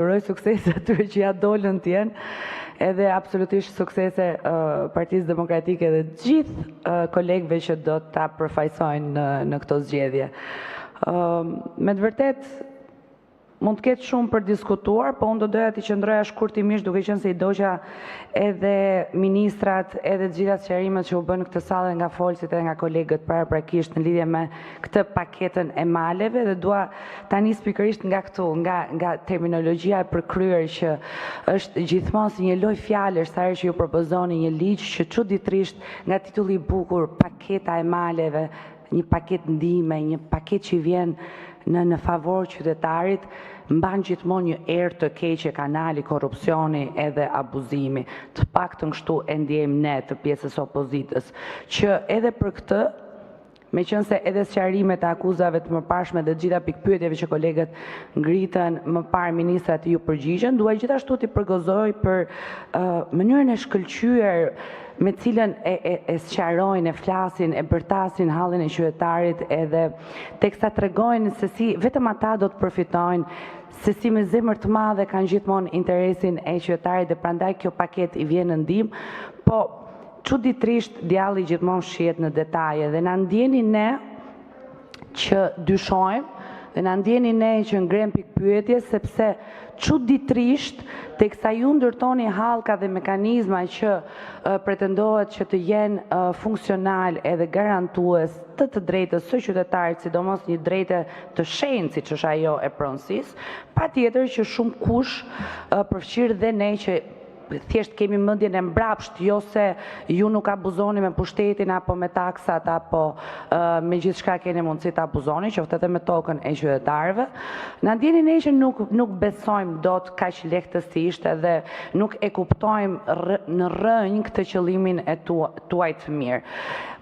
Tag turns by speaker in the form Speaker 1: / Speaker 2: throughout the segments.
Speaker 1: Uroj suksese atyre që ja dolën t'jenë, edhe absolutisht suksese Partisë Demokratike dhe gjithë kolegëve që do ta përfaqësojnë në këto zgjedhje. Me të vërtet, mund të ketë shumë për diskutuar, po unë do doja t'i qëndroja shkurtimisht duke qenë se i doqa edhe ministrat, edhe gjitha sqarimet që u bën këtë sallë nga folësit edhe nga kolegët paraprakisht në lidhje me këtë paketën e maleve, dhe dua ta nis pikërisht nga këtu, nga terminologjia e përkryer që është gjithmonë si një lojë fjalësh sa herë që ju propozoni një ligj që çuditërisht nga titulli i bukur, paketa e maleve, një paket ndihme, një paket që vjen në favor qytetarit, mban gjithmonë një erë të keqe kanali, korrupsioni edhe abuzimi. Të paktën kështu e ndjejmë ne të pjesës opozitës, që edhe për këtë, meqense edhe sqarimet e akuzave të mëparshme dhe gjitha pikpyetjeve që kolegët ngritën më parë ministrat ju përgjigjen, dua gjithashtu t'i përgëzoj për mënyrën e shkëlqyer me cilën e sqarojnë, e flasin, e bërtasin hallin e qytetarit, edhe teksa tregojnë se si vetëm ata do të përfitojnë, se si me zemër të madhe kanë gjithmonë interesin e qytetarit, dhe prandaj kjo paket i vjen në ndihmë, po çuditërisht djalli gjithmonë shihet në detaje, dhe na ndjeni ne që dyshojmë, dhe na ndjeni ne që ngrem pikpyetje, sepse çuditërisht teksa ju ndërtoni hallka dhe mekanizma që pretendohet që të jenë funksional edhe garantues të drejtës së qytetarit, sidomos një drejtë të shenjtë siç është ajo e pronësisë, patjetër që shumë kush, përfshirë dhe ne që thjesht kemi mendjen e mbrapsht, jo se ju nuk abuzoni me pushtetin apo me taksat apo me gjithçka keni mundësi të abuzoni, qoftë edhe me tokën e qytetarëve. Na ndjeni ne që nuk besojmë dot kaq lehtësisht, edhe nuk e kuptojmë në rrënjë këtë qëllimin e tuaj të mirë.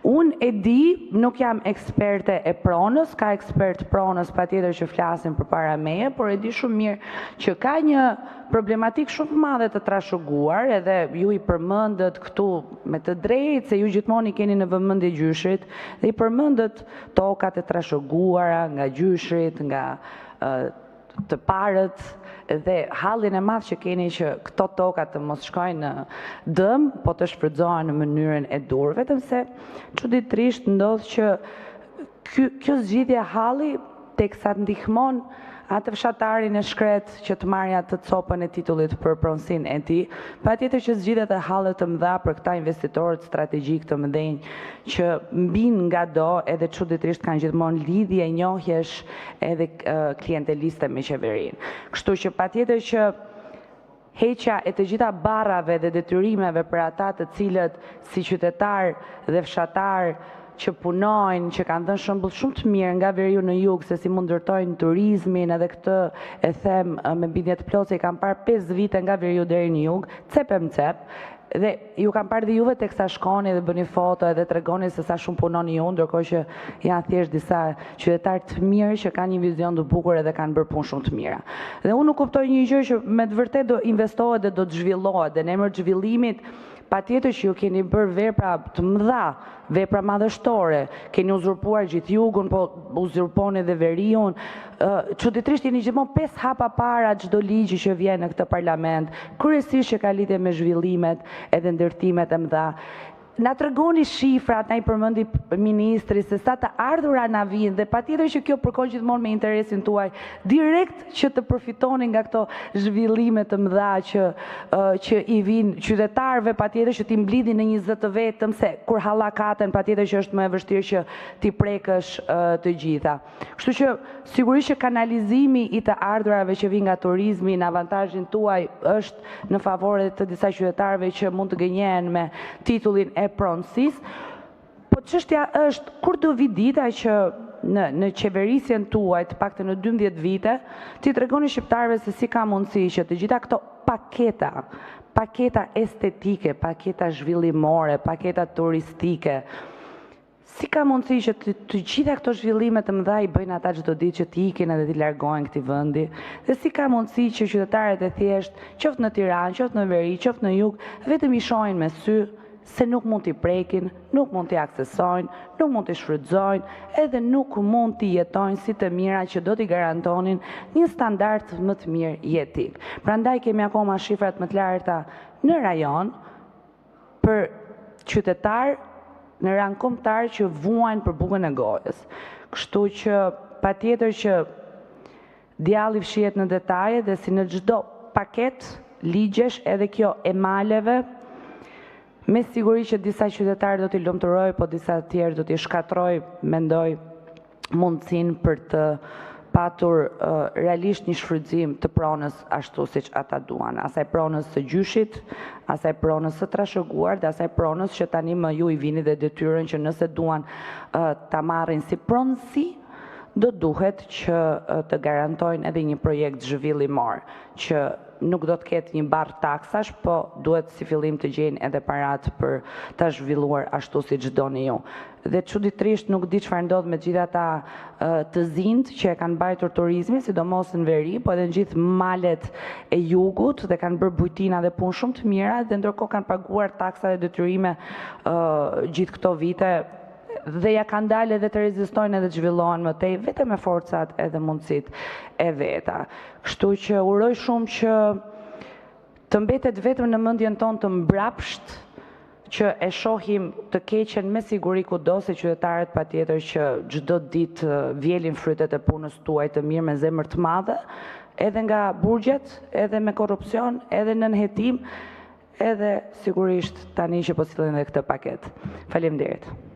Speaker 1: Unë e di, nuk jam eksperte e pronës, ka ekspert pronës patjetër që flasin përpara meje, por e di shumë mirë që ka një problematik shumë të madhe të trashëguar, edhe ju i përmendët këtu me të drejtë se ju gjithmonë i keni në vëmendje gjyshrit, dhe i përmendët tokat e trashëguara nga gjyshrit, nga të parët, dhe hallin e madh që keni që këto toka të mos shkojnë në dëm, po të shfrytëzohen në mënyrën e dur, vetëm se çuditërisht ndodh që kjo zgjidhje halli teksa ndihmon atë fshatarin e shkret që të marrë atë copën e titullit për pronësinë e tij, patjetër që zgjidhet e halle të mëdha për këta investitorët strategjik të mëdhenj që mbin ngado, edhe çuditërisht kanë gjithmonë lidhje, njohjesh edhe klienteliste me qeverinë. Kështu që patjetër që heqja e të gjitha barrave dhe detyrimeve për ata të cilët si qytetar dhe fshatar që punojnë, që kanë dhënë shembull shumë të mirë nga veriu në jug, se si mund ndërtojnë turizmin, edhe këtë e them me bindje të plotë, se i kam parë 5 vite nga veriu deri në jug, cep e mcep, dhe ju kam parë dhe juve teksa shkoni dhe bëni foto edhe tregoni se sa shumë punoni ju, ndërkohë që janë thjesht disa qytetarë të mirë që kanë një vizion të bukur edhe kanë bërë punë shumë të mira. Dhe unë nuk kuptoj një gjë që me të vërtetë do investohet dhe do të zhvillohet, dhe në emër të zhvillimit patjetër që ju keni bërë vepra të mëdha, vepra madhështore, keni uzurpuar gjithë jugun, po uzurponi dhe veriun, çuditërisht jeni gjithmonë 5 hapa para çdo ligji që vjen në këtë parlament, kryesisht që ka lidhje me zhvillimet edhe ndërtimet e mëdha. Na tregoni shifrat, na i përmendi ministri se sa të ardhura na vijnë, dhe patjetër që kjo përkon gjithmonë me interesin tuaj, direkt që të përfitoni nga këto zhvillime të mëdha që i vijnë qytetarëve, patjetër që ti mblidhin në një zë të vetëm, se kur hallakaten patjetër që është më e vështirë që ti prekësh të gjitha. Kështu që sigurisht që kanalizimi i të ardhurave që vijnë nga turizmi në avantazhin tuaj është në favore të disa qytetarëve që mund të gënjehen me titullin e pronësisë, po çështja është kur do vi dita që në qeverisjen tuaj, të paktën në 12 vite, ti tregoni shqiptarëve se si ka mundësi që të gjitha këto paketa estetike, paketa zhvillimore, paketa turistike, si ka mundësi që të gjitha këto zhvillime të mëdha i bëjnë ata çdo ditë që të ikin edhe të largohen këtij vendi, dhe si ka mundësi që qytetarët e thjesht, qoftë në Tiranë, qoftë në veri, qoftë në jug, vetëm i shohin me sy se nuk mund t'i prekin, nuk mund t'i aksesojnë, nuk mund t'i shfrytëzojnë, edhe nuk mund t'i jetojnë si të mira që do t'i garantonin një standard më të mirë jetik. Prandaj kemi akoma shifrat më të larta në rajon për qytetar në rang kombëtar që vuajnë për bukën e gojës. Kështu që patjetër që djalli fshihet në detaje dhe si në çdo paket ligjesh edhe kjo e maleve, me siguri që disa qytetarë do t'i lumturoj, po disa tjerë do t'i shkatroj, mendoj, mundësinë për të patur realisht një shfrytëzim të pronës ashtu siç ata duan, asaj pronës së gjyshit, asaj pronës së trashëguar dhe asaj pronës që tani më ju i vini dhe detyrën që nëse duan ta marrin si pronësi, do duhet që të garantojnë edhe një projekt zhvillimor, që nuk do të ketë një barë taksash, po duhet si fillim të gjejnë edhe parat për ta zhvilluar ashtu si doni ju. Dhe çuditërisht nuk di çfarë ndodh me gjithë ata të zinjt që e kanë mbajtur turizmin, sidomos në veri, po edhe në gjithë malet e jugut dhe kanë bërë bujtina dhe punë shumë të mira, dhe ndërkohë kanë paguar taksa dhe detyrime gjithë këto vite, dhe ja kanë dalë edhe të rezistojnë edhe të zhvillohen më tej vetëm me forcat edhe mundësit e veta. Kështu që uroj shumë që të mbetet vetëm në mendjen tonë të mbrapsht, që e shohim të keqen me siguri kudo, se qytetarët patjetër që çdo ditë vjelin frytet e punës tuaj të mirë me zemër të madhe, edhe nga burgjet, edhe me korrupsion, edhe në nënhetim, edhe sigurisht tani që po sillen edhe këtë paket. Faleminderit.